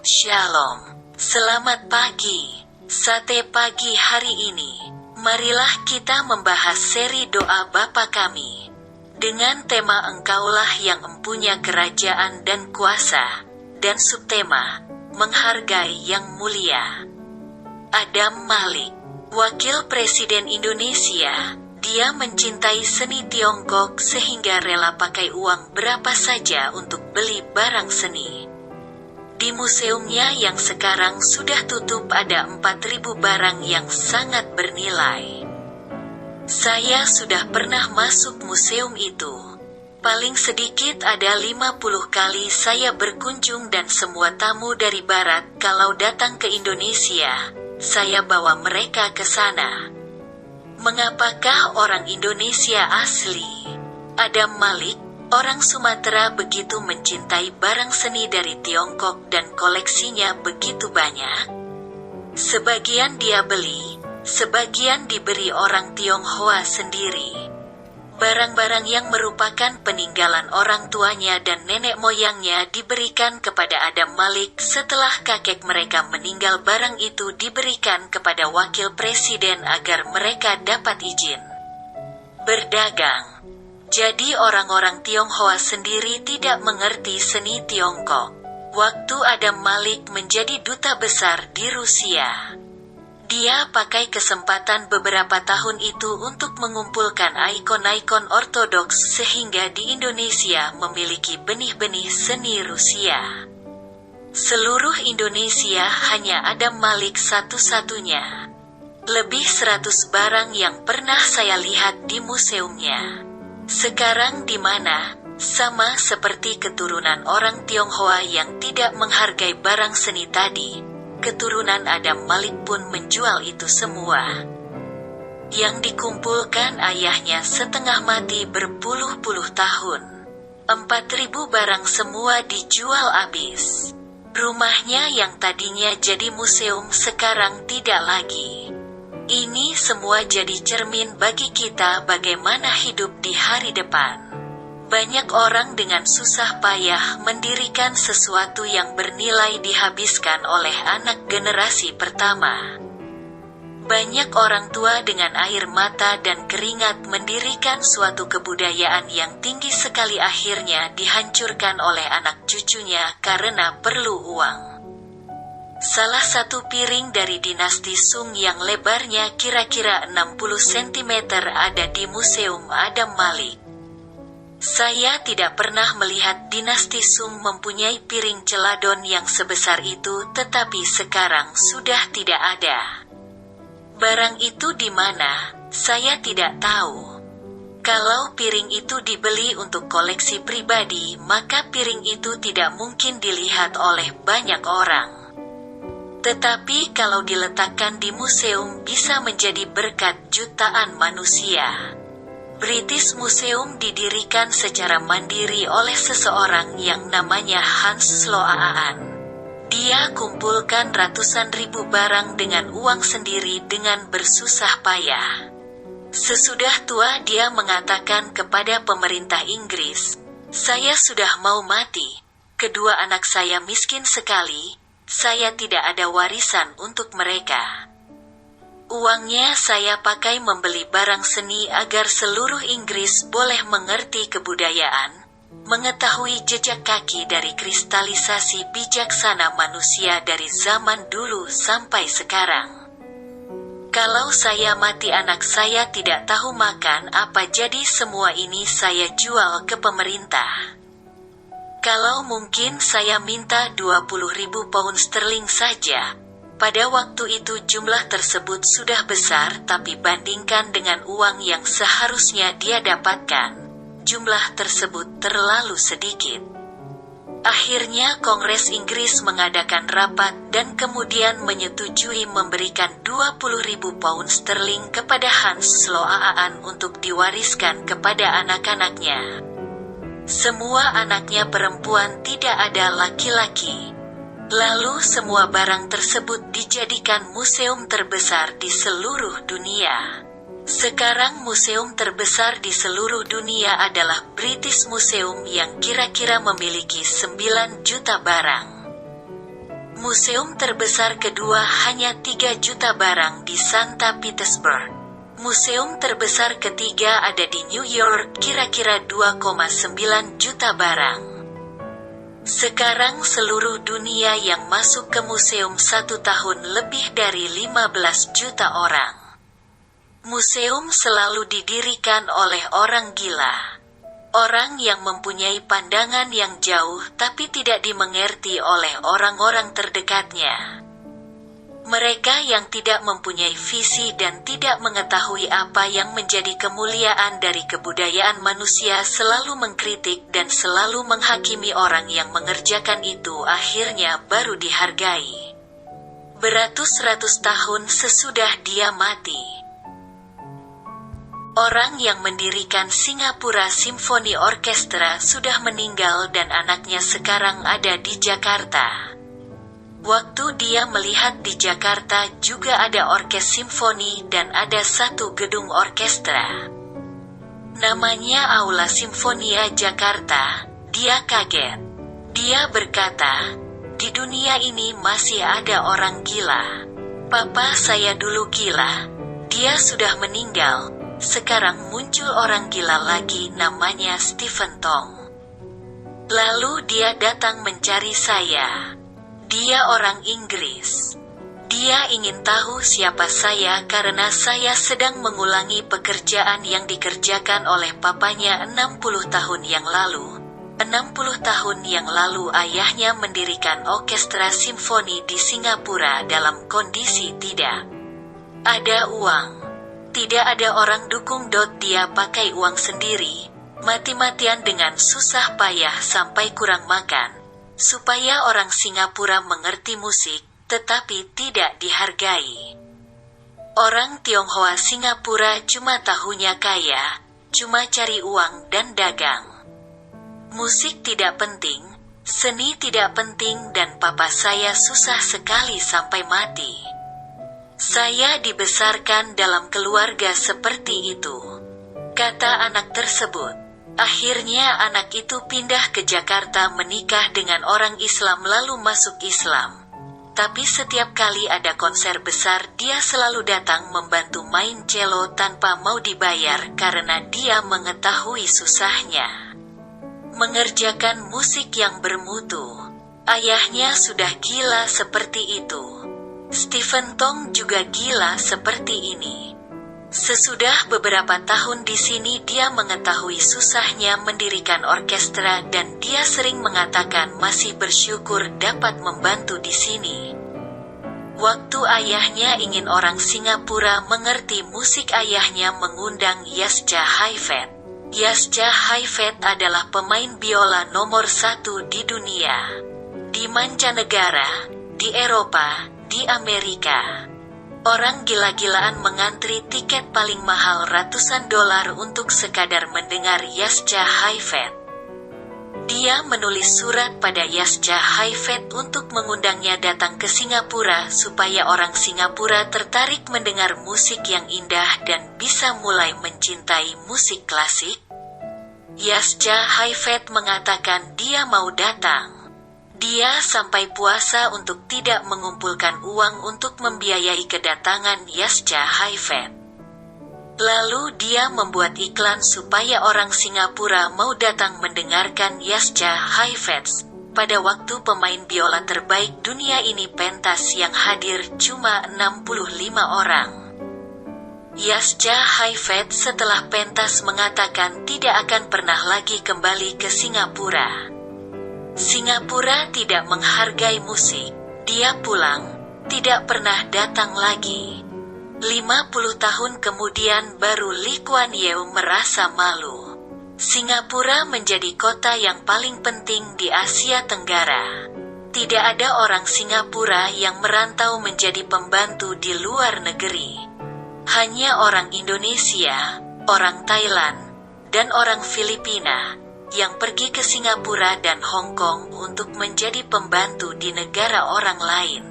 Shalom. Selamat pagi. Sate pagi hari ini. Marilah kita membahas seri doa Bapa Kami. Dengan tema Engkaulah yang empunya kerajaan dan kuasa. Dan subtema, menghargai yang mulia. Adam Malik, Wakil Presiden Indonesia. Dia mencintai seni Tiongkok sehingga rela pakai uang berapa saja untuk beli barang seni. Di museumnya yang sekarang sudah tutup ada 4.000 barang yang sangat bernilai. Saya sudah pernah masuk museum itu. Paling sedikit ada 50 kali saya berkunjung dan semua tamu dari barat kalau datang ke Indonesia, saya bawa mereka ke sana. Mengapakah orang Indonesia asli Adam Malik, orang Sumatera begitu mencintai barang seni dari Tiongkok dan koleksinya begitu banyak? Sebagian dia beli, sebagian diberi orang Tionghoa sendiri. Barang-barang yang merupakan peninggalan orang tuanya dan nenek moyangnya diberikan kepada Adam Malik setelah kakek mereka meninggal. Barang itu diberikan kepada wakil presiden agar mereka dapat izin berdagang. Jadi orang-orang Tionghoa sendiri tidak mengerti seni Tiongkok. Waktu Adam Malik menjadi duta besar di Rusia, dia pakai kesempatan beberapa tahun itu untuk mengumpulkan ikon-ikon ortodoks sehingga di Indonesia memiliki benih-benih seni Rusia. Seluruh Indonesia hanya Adam Malik satu-satunya. Lebih 100 barang yang pernah saya lihat di museumnya. Sekarang di mana? Sama seperti keturunan orang Tionghoa yang tidak menghargai barang seni tadi, keturunan Adam Malik pun menjual itu semua. Yang dikumpulkan ayahnya setengah mati berpuluh-puluh tahun. 4.000 barang semua dijual habis. Rumahnya yang tadinya jadi museum sekarang tidak lagi. Ini semua jadi cermin bagi kita bagaimana hidup di hari depan. Banyak orang dengan susah payah mendirikan sesuatu yang bernilai dihabiskan oleh anak generasi pertama. Banyak orang tua dengan air mata dan keringat mendirikan suatu kebudayaan yang tinggi sekali akhirnya dihancurkan oleh anak cucunya karena perlu uang. Salah satu piring dari dinasti Sung yang lebarnya kira-kira 60 cm ada di Museum Adam Malik. Saya tidak pernah melihat dinasti Sung mempunyai piring celadon yang sebesar itu, tetapi sekarang sudah tidak ada. Barang itu di mana? Saya tidak tahu. Kalau piring itu dibeli untuk koleksi pribadi, maka piring itu tidak mungkin dilihat oleh banyak orang. Tetapi kalau diletakkan di museum bisa menjadi berkat jutaan manusia. British Museum didirikan secara mandiri oleh seseorang yang namanya Hans Sloan. Dia kumpulkan ratusan ribu barang dengan uang sendiri dengan bersusah payah. Sesudah tua dia mengatakan kepada pemerintah Inggris, "Saya sudah mau mati. Kedua anak saya miskin sekali. Saya tidak ada warisan untuk mereka. Uangnya saya pakai membeli barang seni agar seluruh Inggris boleh mengerti kebudayaan, mengetahui jejak kaki dari kristalisasi bijaksana manusia dari zaman dulu sampai sekarang. Kalau saya mati anak saya tidak tahu makan apa, jadi semua ini saya jual ke pemerintah. Kalau mungkin saya minta 20.000 pound sterling saja." Pada waktu itu jumlah tersebut sudah besar, tapi bandingkan dengan uang yang seharusnya dia dapatkan, jumlah tersebut terlalu sedikit. Akhirnya Kongres Inggris mengadakan rapat dan kemudian menyetujui memberikan 20.000 pound sterling kepada Hans Sloan untuk diwariskan kepada anak-anaknya. Semua anaknya perempuan, tidak ada laki-laki. Lalu semua barang tersebut dijadikan museum terbesar di seluruh dunia. Sekarang museum terbesar di seluruh dunia adalah British Museum yang kira-kira memiliki 9 juta barang. Museum terbesar kedua hanya 3 juta barang di Santa Petersburg. Museum terbesar ketiga ada di New York, kira-kira 2,9 juta barang. Sekarang seluruh dunia yang masuk ke museum 1 tahun lebih dari 15 juta orang. Museum selalu didirikan oleh orang gila. Orang yang mempunyai pandangan yang jauh tapi tidak dimengerti oleh orang-orang terdekatnya. Mereka yang tidak mempunyai visi dan tidak mengetahui apa yang menjadi kemuliaan dari kebudayaan manusia selalu mengkritik dan selalu menghakimi orang yang mengerjakan itu akhirnya baru dihargai. Beratus-ratus tahun sesudah dia mati. Orang yang mendirikan Singapura Symphony Orchestra sudah meninggal dan anaknya sekarang ada di Jakarta. Waktu dia melihat di Jakarta juga ada orkes simfoni dan ada satu gedung orkestra. Namanya Aula Simfonia Jakarta. Dia kaget. Dia berkata, di dunia ini masih ada orang gila. Papa saya dulu gila. Dia sudah meninggal. Sekarang muncul orang gila lagi namanya Stephen Tong. Lalu dia datang mencari saya. Dia orang Inggris. Dia ingin tahu siapa saya karena saya sedang mengulangi pekerjaan yang dikerjakan oleh papanya 60 tahun yang lalu. 60 tahun yang lalu ayahnya mendirikan orkestra simfoni di Singapura dalam kondisi tidak ada uang. Tidak ada orang dukung. Dia pakai uang sendiri, mati-matian dengan susah payah sampai kurang makan, supaya orang Singapura mengerti musik, tetapi tidak dihargai. Orang Tionghoa Singapura cuma tahunya kaya, cuma cari uang dan dagang. Musik tidak penting, seni tidak penting dan papa saya susah sekali sampai mati. Saya dibesarkan dalam keluarga seperti itu, kata anak tersebut. Akhirnya anak itu pindah ke Jakarta menikah dengan orang Islam lalu masuk Islam. Tapi setiap kali ada konser besar dia selalu datang membantu main cello tanpa mau dibayar karena dia mengetahui susahnya mengerjakan musik yang bermutu. Ayahnya sudah gila seperti itu. Stephen Tong juga gila seperti ini. Sesudah beberapa tahun di sini dia mengetahui susahnya mendirikan orkestra dan dia sering mengatakan masih bersyukur dapat membantu di sini. Waktu ayahnya ingin orang Singapura mengerti musik, ayahnya mengundang Yascha Haifet. Yascha Haifet adalah pemain biola nomor 1 di dunia. Di mancanegara, di Eropa, di Amerika. Orang gila-gilaan mengantri tiket paling mahal ratusan dolar untuk sekadar mendengar Yascha Haifet. Dia menulis surat pada Yascha Haifet untuk mengundangnya datang ke Singapura supaya orang Singapura tertarik mendengar musik yang indah dan bisa mulai mencintai musik klasik. Yascha Haifet mengatakan dia mau datang. Dia sampai puasa untuk tidak mengumpulkan uang untuk membiayai kedatangan Yascha Haifet. Lalu dia membuat iklan supaya orang Singapura mau datang mendengarkan Yascha Haifet. Pada waktu pemain biola terbaik dunia ini pentas yang hadir cuma 65 orang. Yascha Haifet setelah pentas mengatakan tidak akan pernah lagi kembali ke Singapura. Singapura tidak menghargai musik. Dia pulang, tidak pernah datang lagi. 50 tahun kemudian baru Lee Kuan Yew merasa malu. Singapura menjadi kota yang paling penting di Asia Tenggara. Tidak ada orang Singapura yang merantau menjadi pembantu di luar negeri. Hanya orang Indonesia, orang Thailand, dan orang Filipina yang pergi ke Singapura dan Hong Kong untuk menjadi pembantu di negara orang lain.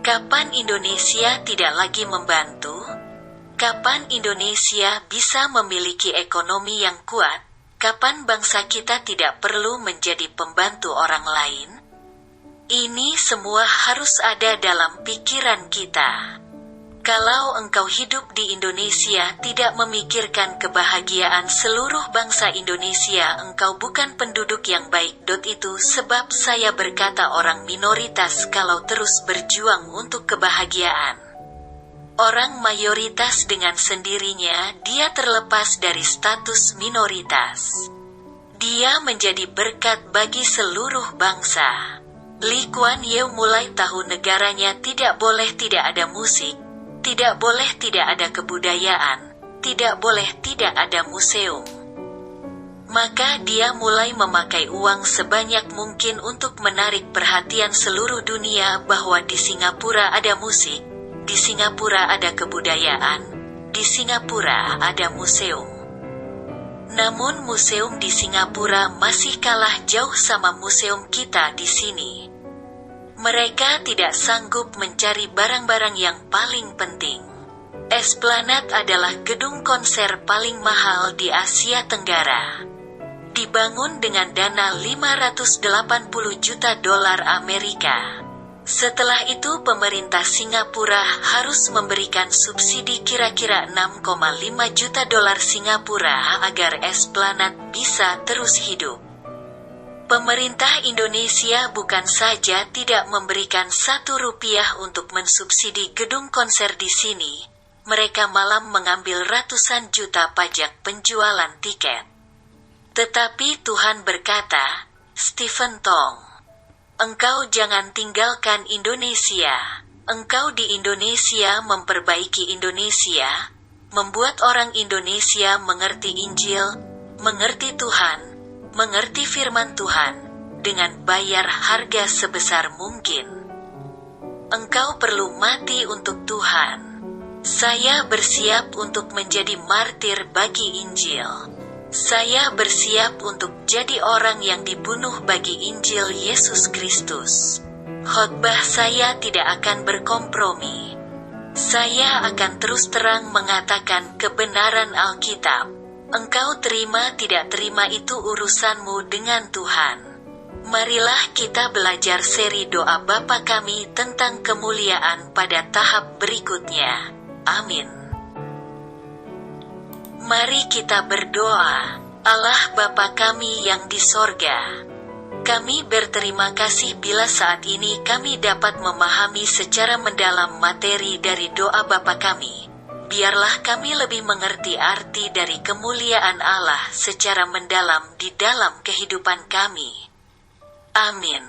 Kapan Indonesia tidak lagi membantu? Kapan Indonesia bisa memiliki ekonomi yang kuat? Kapan bangsa kita tidak perlu menjadi pembantu orang lain? Ini semua harus ada dalam pikiran kita. Kalau engkau hidup di Indonesia tidak memikirkan kebahagiaan seluruh bangsa Indonesia, engkau bukan penduduk yang baik. Itu sebab saya berkata orang minoritas kalau terus berjuang untuk kebahagiaan. Orang mayoritas dengan sendirinya dia terlepas dari status minoritas. Dia menjadi berkat bagi seluruh bangsa. Lee Kuan Yew mulai tahu negaranya tidak boleh tidak ada musik, tidak boleh tidak ada kebudayaan, tidak boleh tidak ada museum. Maka dia mulai memakai uang sebanyak mungkin untuk menarik perhatian seluruh dunia bahwa di Singapura ada musik, di Singapura ada kebudayaan, di Singapura ada museum. Namun museum di Singapura masih kalah jauh sama museum kita di sini. Mereka tidak sanggup mencari barang-barang yang paling penting. Esplanade adalah gedung konser paling mahal di Asia Tenggara. Dibangun dengan dana 580 juta dolar Amerika. Setelah itu pemerintah Singapura harus memberikan subsidi kira-kira 6,5 juta dolar Singapura agar Esplanade bisa terus hidup. Pemerintah Indonesia bukan saja tidak memberikan 1 rupiah untuk mensubsidi gedung konser di sini, mereka malah mengambil ratusan juta pajak penjualan tiket. Tetapi Tuhan berkata, Stephen Tong, engkau jangan tinggalkan Indonesia. Engkau di Indonesia memperbaiki Indonesia, membuat orang Indonesia mengerti Injil, mengerti Tuhan, mengerti firman Tuhan, dengan bayar harga sebesar mungkin. Engkau perlu mati untuk Tuhan. Saya bersiap untuk menjadi martir bagi Injil. Saya bersiap untuk jadi orang yang dibunuh bagi Injil Yesus Kristus. Khotbah saya tidak akan berkompromi. Saya akan terus terang mengatakan kebenaran Alkitab. Engkau terima tidak terima itu urusanmu dengan Tuhan. Marilah kita belajar seri doa Bapa Kami tentang kemuliaan pada tahap berikutnya. Amin. Mari kita berdoa. Allah Bapa kami yang di sorga, kami berterima kasih bila saat ini kami dapat memahami secara mendalam materi dari doa Bapa kami. Biarlah kami lebih mengerti arti dari kemuliaan Allah secara mendalam di dalam kehidupan kami. Amin.